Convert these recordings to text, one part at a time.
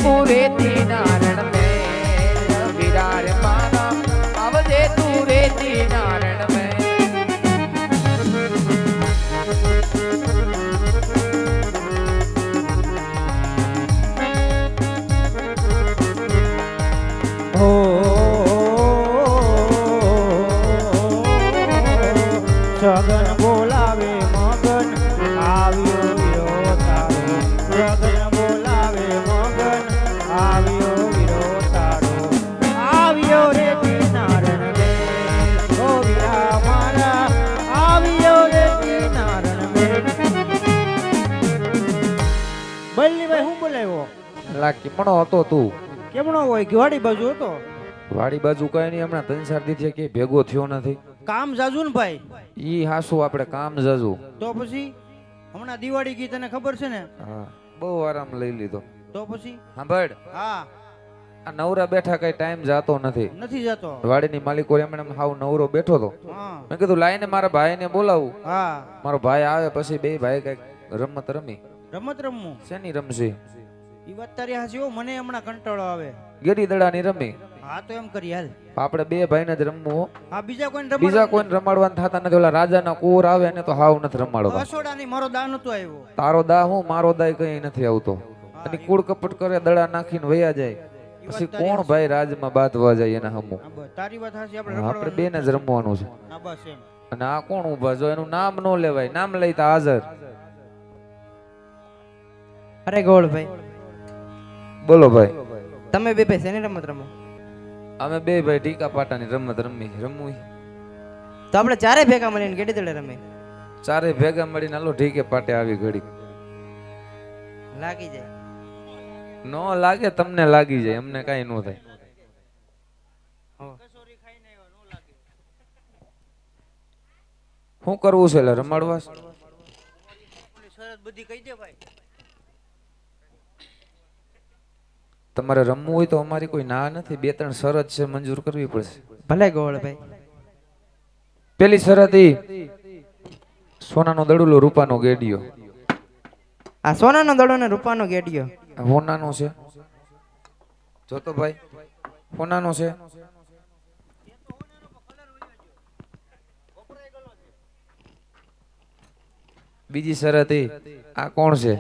તું રેતી નારણ મેં વિરાર મારા આવજે તું રેતી નારણ મેં સગન બોલાવે મગન આવ્યો વીરો તારો સગન બોલાવે મગન આવ્યો વીરો તારો આવ્યો રે નારણ મેલ ઓ વીરા મારા આવ્યો રે નારણ મેલ બલ્લીભાઈ હું બોલાવ્યો લા કેમણો હતો તું કેમણો હોય ગવાડી બાજુ હતો વાડી બાજુ કઈ નહીં હમણાં 3-4 દી કે ભેગો થયો નથી કામ જાજુ ને ભાઈ ઈ હાસુ આપણે કામ જાજુ તો પછી હમણાં દિવાળી ગઈ તને ખબર છે ને હા બહુ આરામ લઈ લીધો તો પછી સાંભળ હા આ નવરા બેઠા કઈ ટાઈમ જાતો નથી નથી જતો વાડીની માલિકો એમણે હાવ નવરો બેઠો તો હા મેં કીધું લાઈને મારા ભાઈને બોલાવું હા મારો ભાઈ આવે પછી બે ભાઈ કઈક રમત રમી રમત રમવું શેની રમશે ઈ વાત તારી હાચી હો મને હમણાં કંટાળો આવે ગેડી દડાની રમી હા તો એમ કરી હાલ આપણે બે ભાઈને જ રમવું હો. હા બીજા કોઈને બીજા કોઈને રમાડવાના થતા નથી ઓલા રાજાના કુર આવે એને તો હાવ નથી રમાડવા અસોડાની મારો દા નતો આવ્યો તારો દા હું મારો દા કઈ નથી આવતો અને કુડ કપટ કરે દડા નાખીને વયા જાય પછી કોણ ભાઈ રાજમાં બાંધવા જાય એના હમું હા, બસ તારી વાત હાચી આપણે બેને જ રમવાનું છે હા બસ એમ અને આ કોણ ઉભા જો એનું નામ નો લેવાય નામ લઈતા હાજર અરે ગોળભાઈ બોલો ભાઈ તમે બે ભાઈ શેની રમત રમો અમે બે ભાઈ ટીકા પાટાની રમત રમવું તો આપણે ચારે ભેગા મળીને ગેડી દડે રમે ચારે ભેગા મળીને હાલો ઠીકે પાટે આવી ઘડી લાગી જાય નો લાગે તમને લાગી જાય અમને કઈ નો થાય શું કરવું છે એટલે રમાડવા શરત બધી કહી દે ભાઈ તમારે રમવું હોય તો અમારી કોઈ ના નથી 2-3 શરત છે મંજૂર કરવી પડશે ભલે ગોળભાઈ પેલી શરત ઈ સોનાનો દડુલો રૂપાનો ગેડિયો આ સોનાનો દડો ને રૂપાનો ગેડિયો હોનાનો છે જોતો ભાઈ હોનાનો છે બીજી શરત ઈ આ કોણ છે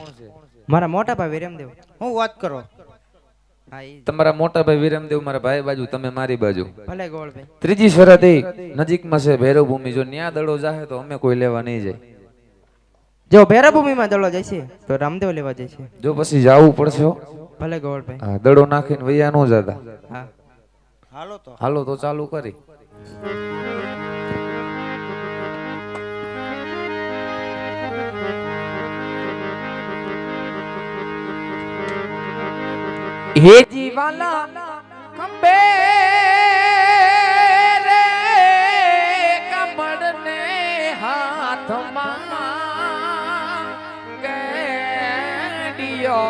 મારા મોટા ભાઈ વિરમદેવ હું વાત કરો હા ઈ તમારા મોટા ભાઈ વિરમદેવ મારા ભાઈ બાજુ તમે મારી બાજુ ભલે ગોળભાઈ ત્રીજી શરત ઈ નજીકમાં છે ભૈરવ ભૂમિ જો ન્યા દડો જાહે તો અમે કોઈ લેવા નહીં જાય જો ભેરાભૂમિમાં દડો જાય છે તો રામદેવ લેવા જાય છે જો પછી જાવું પડશે હો. ભલે ગોળભાઈ હા દડો નાખીને વૈયા નો જતા હા હાલો તો હાલો તો ચાલુ કરી હે જીવાલા કંબે રે કમળને હાથમાં કેડિયો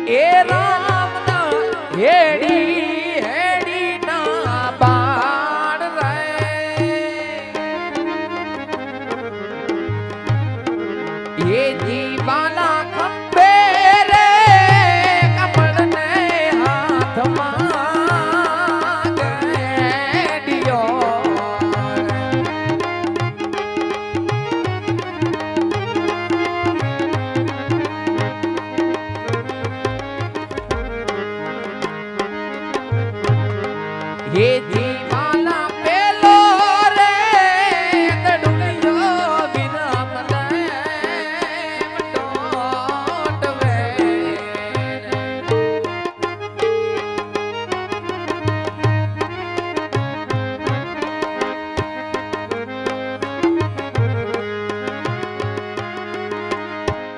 એ રામના હેડી હેડી ના બાણ રે એ જીવાલા ખંભે રે કમળને હાથમાં ગેડિયો હે જીવાલા પેલો રે દડુલિયો વિરામ દેવ ટોટવે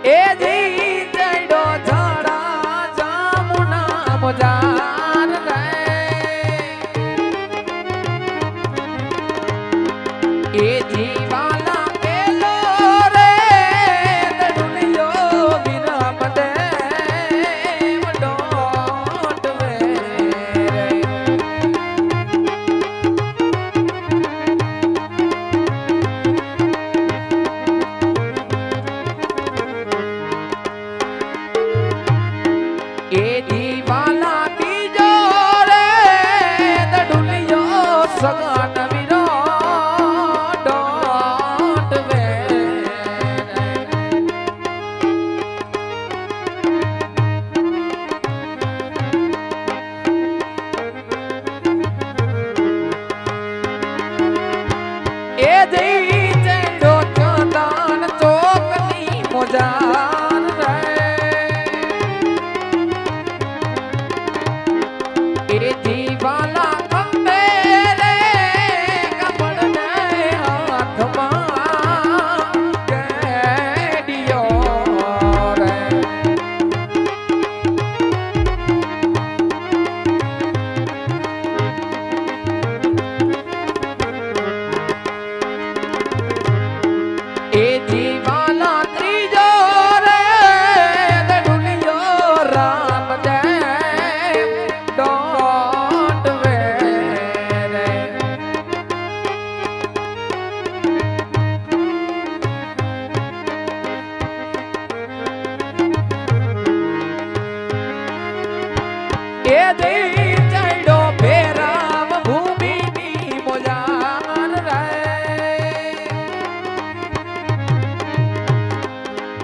એ જી જડો ઝડા જામુના મોજાર રે એ જીવાલા પેલો રે દડુલિયો વિરામ દેવ ટોટવે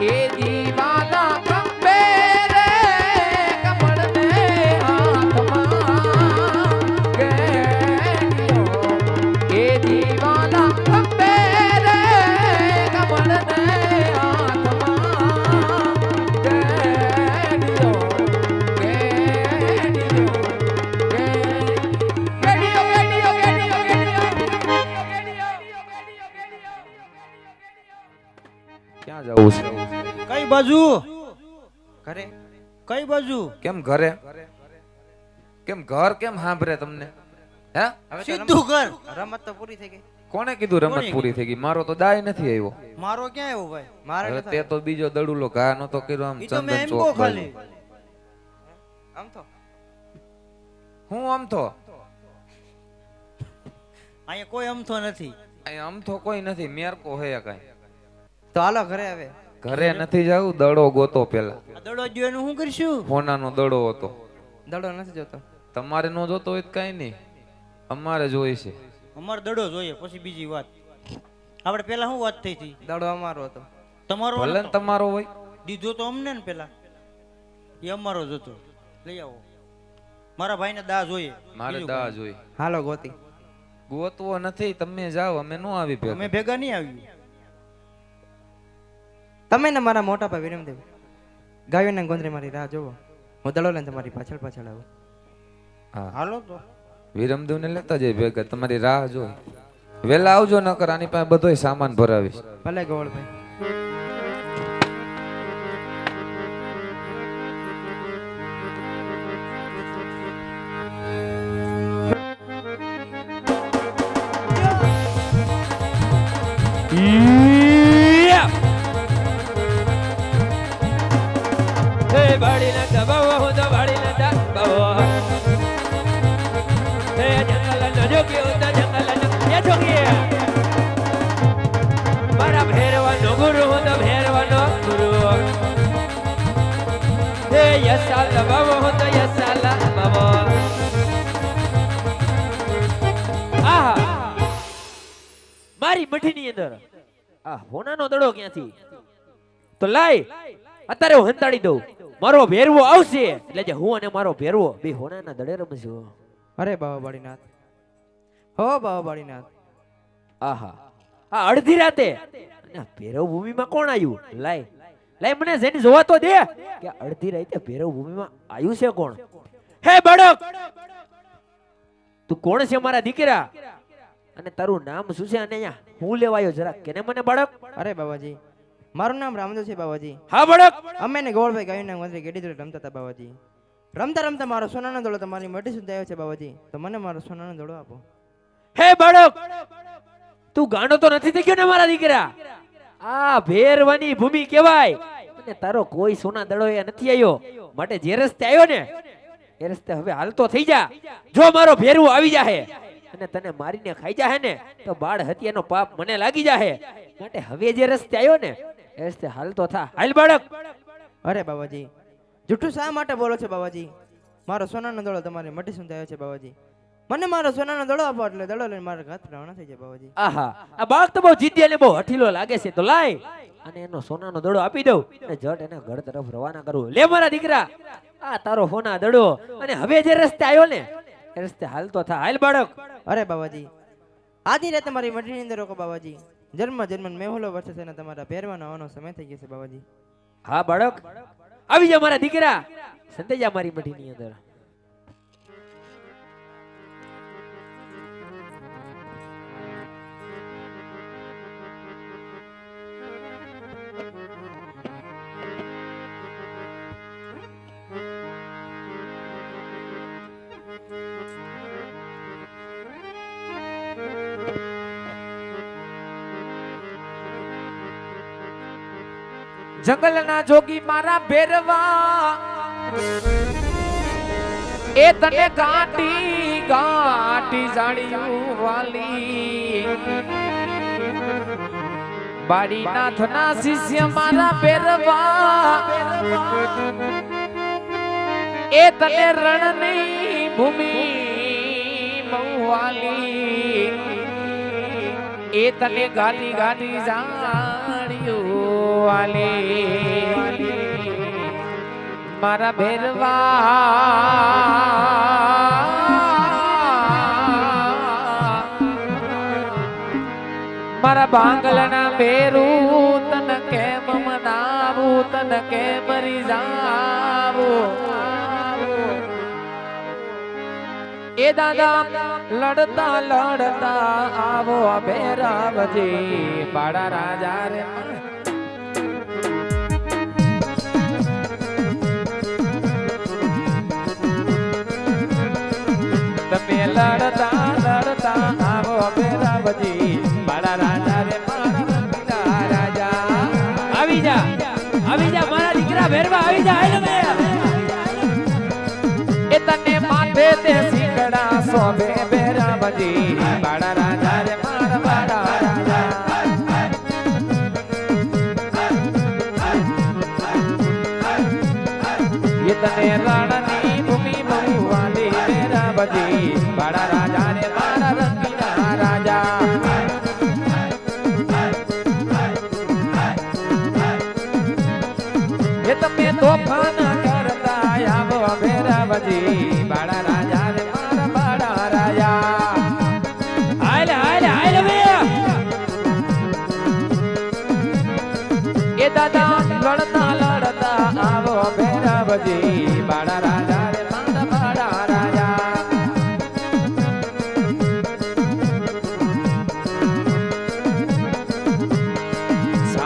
એ દીવાના કંબે રે કમળને હાથમાં કેડિયો એ દીવાના કંબે રે કમળને હાથમાં કેડિયો ક્યાં જવું છે? કઈ બાજુ ઘરે કઈ બાજુ કેમ ઘરે? કેમ ઘર કેમ સાંભળે તમને? હે હવે તો સીધું ઘર રમત તો પૂરી થઈ ગઈ. કોને કીધું રમત કોણે પૂરી થઈ ગઈ? મારો તો દાય નથી આવ્યો. મારો ક્યાં આવ્યો ભાઈ? મારે હવે નથી તે તો બીજો દડુલો ઘા નતો કર્યો આમ ઈ તો મેં ચંદન એમ ચોક કહો બાજુ. ખાલી આમ તો હું આમ તો અહીંયા કોઈ અમથો નથી. અહીં આમ તો કોઈ નથી. મેરકો હે કઈ. તો હાલો ઘરે હવે. ઘરે નથી જાવું. દડો ગોતો પેલા. આ દડો જો એનું શું કરશું? ફોનાનો દડો હતો. દડો નથી જોતો. તમારે નો જોતો હોય તો કઈ નહીં, અમારે જોઈ છે. અમારે દડો જોઈએ પછી બીજી વાત. આપણે પેલા શું વાત થઈ હતી? દડો અમારો હતો. તમારો ભલે ને નતો. તમારો હોય. દીધો તો અમને ને પેલા એ અમારો જ હતો. લઈ આવો. મારા ભાઈને દા જોઈએ. મારે બીજું દા કાંઈ. જોઈ. હાલો ગોતી. ગોતવો નથી. તમે જાઓ, અમે નો આવી અમે ભેગા. ભેગા નહીં આવ્યું. તમે ને મારા મોટા ભાઈ વિરમદેવ ગાયોના ગોંદરે મારી રાહ જોવો. હું દડો લઈને તમારી પાછળ પાછળ આવું. હા, હાલો તો વિરમદેવ ને લેતા જઈ ભેગા. તમારી રાહ જોઈ. વેલા આવજો, નકર આની પાસે બધોય સામાન ભરાવીશ. ભલે ગોવળભાઈ. મારા ભેરવાનો ગુરુ હું તો ભેરવાનો ગુરુ હે યસાલ બાબો હું તો યસાલ બાબો આહા મારી મઠીની અંદર આ હોનાનો દડો ક્યાંથી તો લાય અત્યારે હું હંતાડી દઉં મારો ભેરવો આવશે એટલે જે હું અને મારો ભેરવો બે હોનાના દડે રમશું અરે બાબા બાળીનાથ, હો બાબા બાળીનાથ. આહા આ અડધી રાતે અને આ ભૈરવ ભૂમિમાં કોણ આવ્યું લાય લાય મને જેની જોવા તો દે કે આ અડધી રાતે ભૈરવ ભૂમિમાં આવ્યું છે કોણ હે બડક તું કોણ છે મારા દીકરા અને તારું નામ શું છે અને અહીંયા હું લેવાયો જરા કેને મને બડક અરે બાબાજી, મારું નામ રામદેવ છે બાબાજી. હા બડક અમે ને ગોળભાઈ ગાયોના ગોંદરે ગેડી જોડે રમતા હતા બાબાજી. રમતા રમતા મારો સોનાનો દડો તમારી મઢી સુધી આવ્યો છે બાબાજી. તો મને મારો સોનાનો દડો આપો. હે બડક તું ગાંડો તો નથી થઈ ગયો ને મારા દીકરા આ ભેરવાની ભૂમિ કહેવાય અને તારો કોઈ સોના દડો એ નથી આવ્યો માટે જે રસ્તે આવ્યો ને એ રસ્તે હવે હાલતો થઈ જા જો મારો ભેરવો આવી જાહે અને તને મારીને ખાઈ જાહે ને તો બાળ હત્યાનો પાપ મને લાગી જાહે માટે હવે જે રસ્તે આવ્યો ને એ રસ્તે હાલતો થા હાલ બાળક અરે બાબાજી, જૂઠું શા માટે બોલો છો બાબાજી? મારો સોનાનો દડો તમારી મઢી સુધી આવ્યો છે બાબાજી. મને મારો સોનાનો દડો આપો એટલે દડો લઈને મારા ઘાત રવાના થઈ જાય બાબાજી. આહા આ બાળક તો બહુ જીદ્દી અને બહુ હઠીલો લાગે છે તો લાય અને એનો સોનાનો દડો આપી દઉં અને જટ એના ઘર તરફ રવાના કરું લે મારા દીકરા આ તારો સોના દડો અને હવે જે રસ્તે આવ્યો ને એ રસ્તે હાલતો થા હાલ બાળક અરે બાબાજી, આધી રાતે મારી મઢીની અંદર રોકો બાબાજી. જન્મ મેહોલો વર્ષે છે ને તમારા પહેરવાનો આવવાનો સમય થઈ ગયો છે બાબાજી. હા બાળક આવી જા મારા દીકરા સંતે જા મારી મઢીની અંદર જંગલના જોગી મારા ભેરવા એ તને ગાંઠી ગાંઠી જાણ્યું વાલી બાળીનાથના શિષ્ય મારા ભેરવા એ તને રણની ભૂમિ મહુવાલી એ તને ગાલી ગાલી જાણ્યું વાલી મારા ભેરવા મારા ભાંગલના બેરું તન કેમ મનાવું તન કેમ રીઝાવું એ દાદા લડતા લડતા આવો ભેરાવજી પાડા રાજા રે તમે લડતા લડતા આવો ભેરાવજી પાડા રાજા રે મારા રાજા આવી જા મારા દીકરા ભેરવા આવી જા હાલ મે એ તને માથે તે સિંગડા સોબે ભેરાવજી પાડા રાજા રે મારા પાડા રાજા એ તને રણની ભૂમિ બહુવાલી ભેરાવજી પાડા રાજા રે મારા રંગીલા રાજા એ તમે તોફાન કરતા આવો ભેરાવજી બાળા રાજા રે મારા બાળા રાજા હાલ મે એ દાદા લડતા લડતા આવો ભેરાવજી